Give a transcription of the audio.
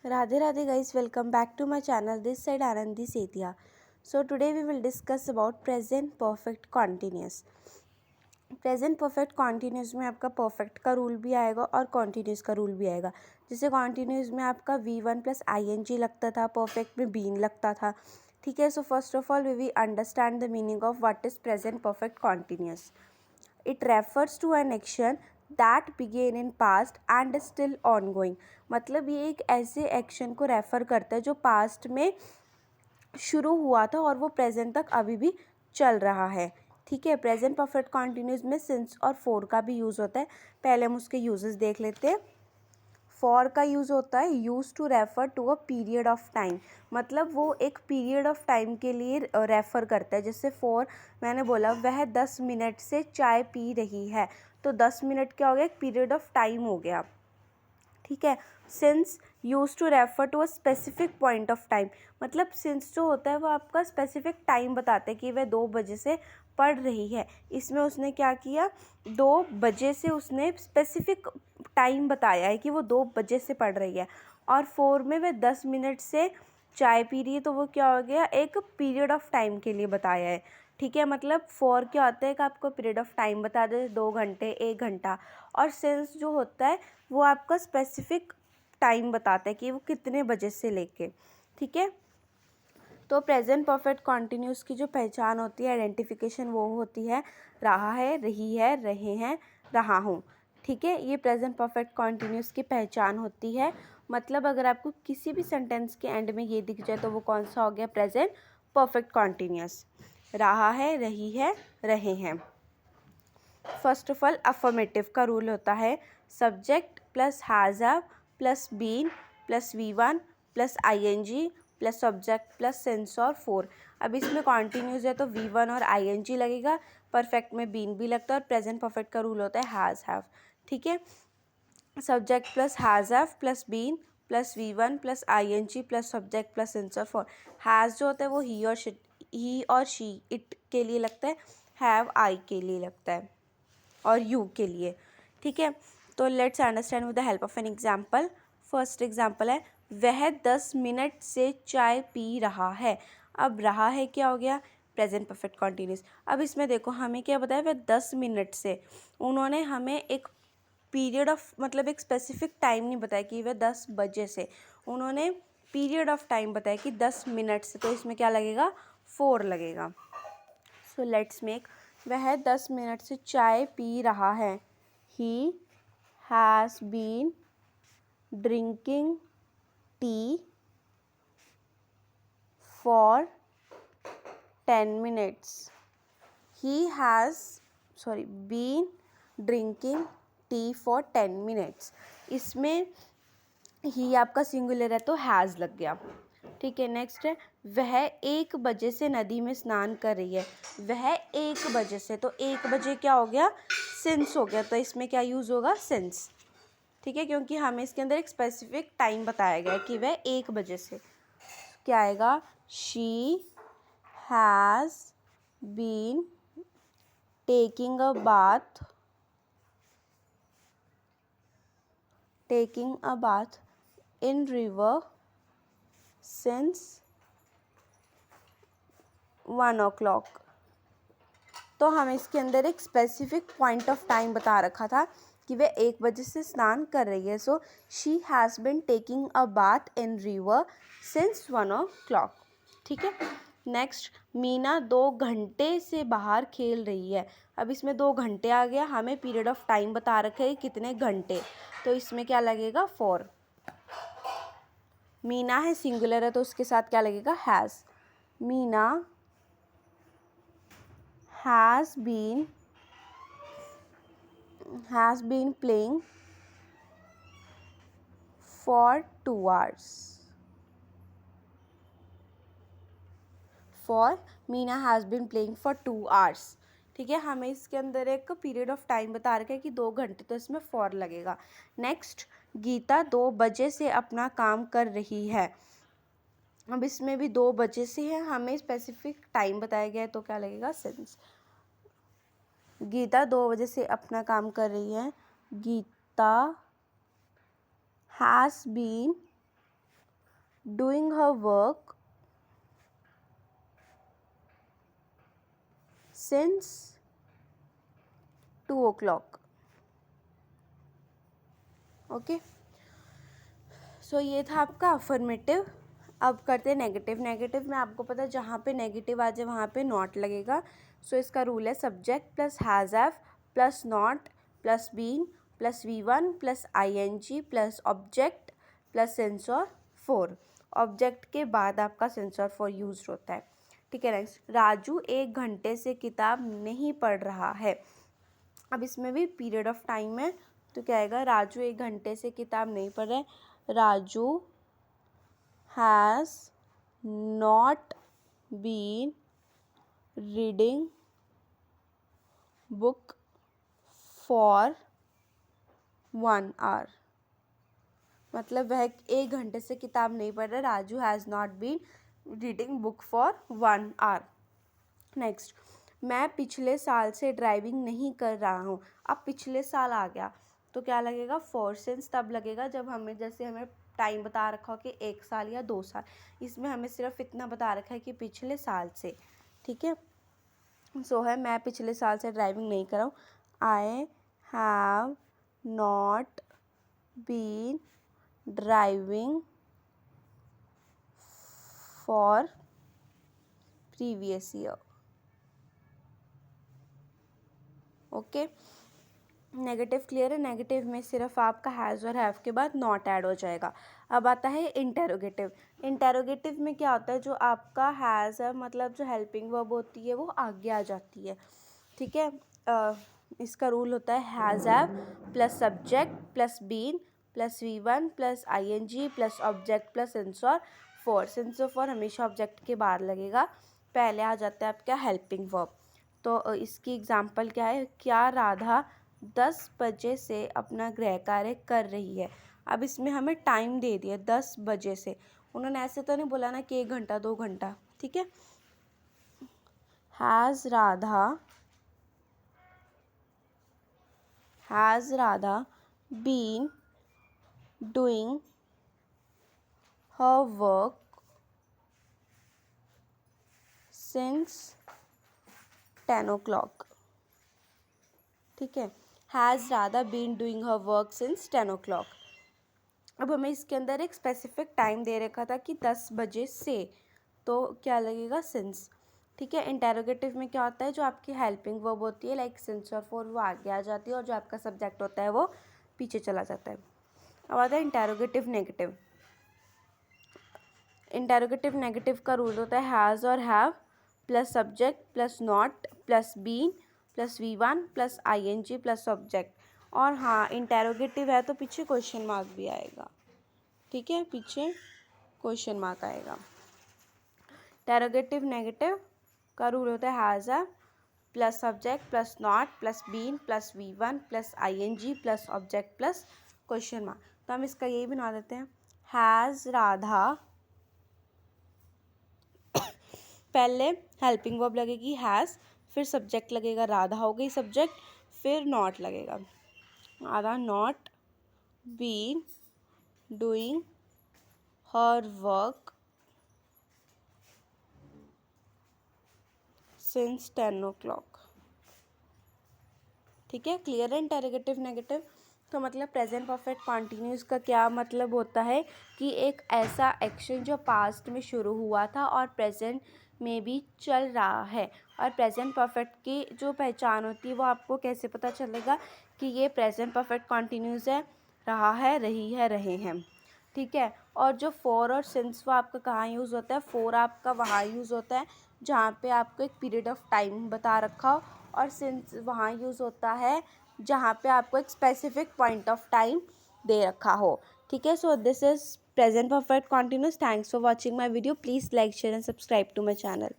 Radhe Radhe guys, welcome back to my channel. This side Anandi Setia. So today we will discuss about present perfect continuous. Present perfect continuous में आपका perfect का rule भी आएगा और continuous का rule भी आएगा। जैसे कॉन्टीन्यूस में आपका V1 प्लस ING लगता था, परफेक्ट में बीन लगता था। ठीक है, so first of all we will understand the meaning of what is present perfect continuous. It refers to an action that began in past and is still ongoing. मतलब ये एक ऐसे एक्शन को रेफ़र करता है जो पास्ट में शुरू हुआ था और वो प्रेजेंट तक अभी भी चल रहा है। ठीक है, प्रेजेंट परफेक्ट कॉन्टिन्यूस में सिंस और फॉर का भी यूज़ होता है। पहले हम उसके यूजेस देख लेते हैं। फॉर का यूज़ होता है used to refer to a period of time, मतलब वो एक पीरियड ऑफ टाइम के लिए रेफ़र करता है। जैसे फॉर मैंने बोला वह 10 मिनट से चाय पी रही है, तो 10 मिनट क्या हो गया, एक पीरियड ऑफ टाइम हो गया। ठीक है, since used to refer to a specific point of time, मतलब सिंस जो होता है वो आपका स्पेसिफिक टाइम बताता है कि वह 2 बजे से पढ़ रही है। इसमें उसने क्या किया, 2 बजे से उसने स्पेसिफिक टाइम बताया है कि वो 2 बजे से पढ़ रही है। और फोर में वह 10 मिनट से चाय पी रही है, तो वो क्या हो गया, एक पीरियड ऑफ टाइम के लिए बताया है। ठीक है, मतलब फॉर क्या होता है कि आपको पीरियड ऑफ टाइम बता दे, 2 घंटे, 1 घंटा। और सिंस जो होता है वो आपका स्पेसिफिक टाइम बताता है कि वो कितने बजे से लेके। ठीक है, तो प्रेजेंट परफेक्ट कॉन्टिन्यूस की जो पहचान होती है, आइडेंटिफिकेशन, वो होती है रहा है, रही है, रहे हैं, रहा हूँ। ठीक है, ये प्रेजेंट परफेक्ट कॉन्टिन्यूस की पहचान होती है। मतलब अगर आपको किसी भी सेंटेंस के एंड में ये दिख जाए तो वो कौन सा हो गया, प्रेजेंट परफेक्ट कॉन्टिन्यूस। रहा है, रही है, रहे हैं। फर्स्ट ऑफ ऑल अफर्मेटिव का रूल होता है subject plus has have plus been plus V1 plus ING plus subject plus since और फॉर। अब इसमें कॉन्टीन्यूस है तो V1 और ING लगेगा, परफेक्ट में बीन भी लगता है, और प्रेजेंट परफेक्ट का रूल होता है हैज़ हैव। ठीक है, subject plus has have plus been plus V1 plus ING plus subject plus since और फॉर। हैज़ जो होता है वो ही और शी, इट के लिए लगता है, हैव आई के लिए लगता है और यू के लिए। ठीक है, तो let's understand with the help of an example. First example है वह 10 मिनट से चाय पी रहा है। अब रहा है क्या हो गया, प्रेजेंट परफेक्ट कॉन्टिन्यूस। अब इसमें देखो हमें क्या बताया, वह 10 मिनट से, उन्होंने हमें एक पीरियड ऑफ, मतलब एक स्पेसिफिक टाइम नहीं बताया कि वह 10 बजे से, उन्होंने पीरियड ऑफ टाइम बताया कि 10 मिनट से, तो इसमें क्या लगेगा, 4 लगेगा। सो लेट्स मेक, वह 10 मिनट से चाय पी रहा है। He has been drinking tea for 10 minutes. He has been drinking tea for 10 minutes. इसमें ही आपका सिंगुलर है तो हैज़ लग गया। ठीक है, नेक्स्ट है वह 1 बजे से नदी में स्नान कर रही है। वह 1 बजे से, तो 1 बजे क्या हो गया, सिंस हो गया, तो इसमें क्या यूज़ होगा, सिंस। ठीक है, क्योंकि हमें इसके अंदर एक स्पेसिफिक टाइम बताया गया है कि वह 1 बजे से। क्या आएगा, she has been taking a bath in river since 1 o'clock। तो हमें इसके अंदर एक स्पेसिफिक पॉइंट ऑफ टाइम बता रखा था कि वह 1 बजे से स्नान कर रही है। So she has been taking a bath in river since 1 o'clock। ठीक है, नेक्स्ट मीना 2 घंटे से बाहर खेल रही है। अब इसमें 2 घंटे आ गया, हमें पीरियड ऑफ टाइम बता रखे है कितने घंटे, तो इसमें क्या लगेगा, 4। मीना है, सिंगुलर है, तो उसके साथ क्या लगेगा, has. Meena has been playing for 2 hours. Meena has been playing for 2 hours। ठीक है, हमें इसके अंदर एक पीरियड ऑफ टाइम बता रखा है कि 2 घंटे, तो इसमें 4 लगेगा। नेक्स्ट, गीता 2 बजे से अपना काम कर रही है। अब इसमें भी 2 बजे से है, हमें स्पेसिफिक टाइम बताया गया है, तो क्या लगेगा, सिंस। गीता 2 बजे से अपना काम कर रही है। Geeta has been doing her work since 2 o'clock. Okay, so ये था आपका अफर्मेटिव। अब करते हैं नेगेटिव। नेगेटिव में आपको पता है जहाँ पे नेगेटिव आ जाए वहाँ पे नॉट लगेगा। सो इसका रूल है subject plus has have plus not plus been plus V1 plus ING plus object plus since और फॉर। ऑब्जेक्ट के बाद आपका सेंस और फॉर यूज होता है। ठीक है, नेक्स्ट, राजू 1 घंटे से किताब नहीं पढ़ रहा है। अब इसमें भी पीरियड ऑफ टाइम है, तो क्या आएगा, राजू 1 घंटे से किताब नहीं पढ़ रहा है। Raju has not been reading book for 1 hour. मतलब वह 1 घंटे से किताब नहीं पढ़ रहा। Raju has not been reading book for 1 hour. Next, मैं पिछले साल से ड्राइविंग नहीं कर रहा हूँ। अब पिछले साल आ गया तो क्या लगेगा, फॉर सेंस तब लगेगा जब हमें, जैसे हमें टाइम बता रखा हो कि 1 साल या 2 साल। इसमें हमें सिर्फ इतना बता रखा है कि पिछले साल से। ठीक है, सो है मैं पिछले साल से ड्राइविंग नहीं कर रहा हूँ। I have not been driving for previous year. Okay, negative clear है। नेगेटिव में सिर्फ आपका हैज़ और हैव के बाद नॉट ऐड हो जाएगा। अब आता है इंटेरोगेटिव। इंटेरोगेटिव में क्या होता है, जो आपका हैज़ है मतलब जो हेल्पिंग वर्ब होती है वो आगे आ जाती है। ठीक है, इसका रूल होता है has have plus subject plus been plus V1 plus ING plus object plus since और फॉर। सेंस और फॉर हमेशा ऑब्जेक्ट के बाद लगेगा, पहले आ जाता है आपका हेल्पिंग वर्ब। तो इसकी एग्जांपल क्या है, क्या राधा 10 बजे से अपना गृह कार्य कर रही है। अब इसमें हमें टाइम दे दिया 10 बजे से। उन्होंने ऐसे तो नहीं बोला ना कि 1 घंटा 2 घंटा। ठीक है, has Radha been doing her work since 10 o'clock। ठीक है, has Radha been doing her work since 10 o'clock। अब हमें इसके अंदर एक स्पेसिफिक टाइम दे रखा था कि 10 बजे से, तो क्या लगेगा, सिंस। ठीक है, इंटेरोगेटिव में क्या होता है, जो आपकी हेल्पिंग वर्ब होती है लाइक सिंस और फॉर वो आगे आ जाती है और जो आपका सब्जेक्ट होता है वो पीछे चला जाता है। अब आता है इंटेरोगेटिव नेगेटिव। इंटेरोगेटिव नेगेटिव का रूल होता है हैज़ और have plus subject plus not plus been plus V1 plus ING plus object. और हाँ, इंटेरोगेटिव है तो पीछे क्वेश्चन मार्क भी आएगा। ठीक है, पीछे क्वेश्चन मार्क आएगा। इंटेरोगेटिव नेगेटिव का रूल होता है has have plus subject plus not plus been plus V1 plus ING plus object plus question mark. तो हम इसका यही बना देते हैं, हैज़ राधा, पहले हेल्पिंग वर्ब लगेगी हैज़, फिर सब्जेक्ट लगेगा, राधा हो गई सब्जेक्ट, फिर नॉट लगेगा, Radha not been doing her work since 10 o'clock। ठीक है, क्लियर है इंटेरोगेटिव नेगेटिव। तो मतलब प्रेजेंट परफेक्ट कॉन्टिन्यूस का क्या मतलब होता है कि एक ऐसा एक्शन जो पास्ट में शुरू हुआ था और प्रेजेंट में भी चल रहा है। और प्रेजेंट परफेक्ट की जो पहचान होती है वो आपको कैसे पता चलेगा कि ये प्रेजेंट परफेक्ट कॉन्टिन्यूस है, रहा है, रही है, रहे हैं। ठीक है, और जो फॉर और सिंस वो आपका कहाँ यूज़ होता है, फॉर आपका वहाँ यूज़ होता है जहाँ पे आपको एक पीरियड ऑफ टाइम बता रखा हो, और सिंस वहाँ यूज़ होता है जहाँ पे आपको एक स्पेसिफिक पॉइंट ऑफ टाइम दे रखा हो। ठीक है, so this is present perfect continuous. Thanks for watching my video. Please like share and subscribe to my channel.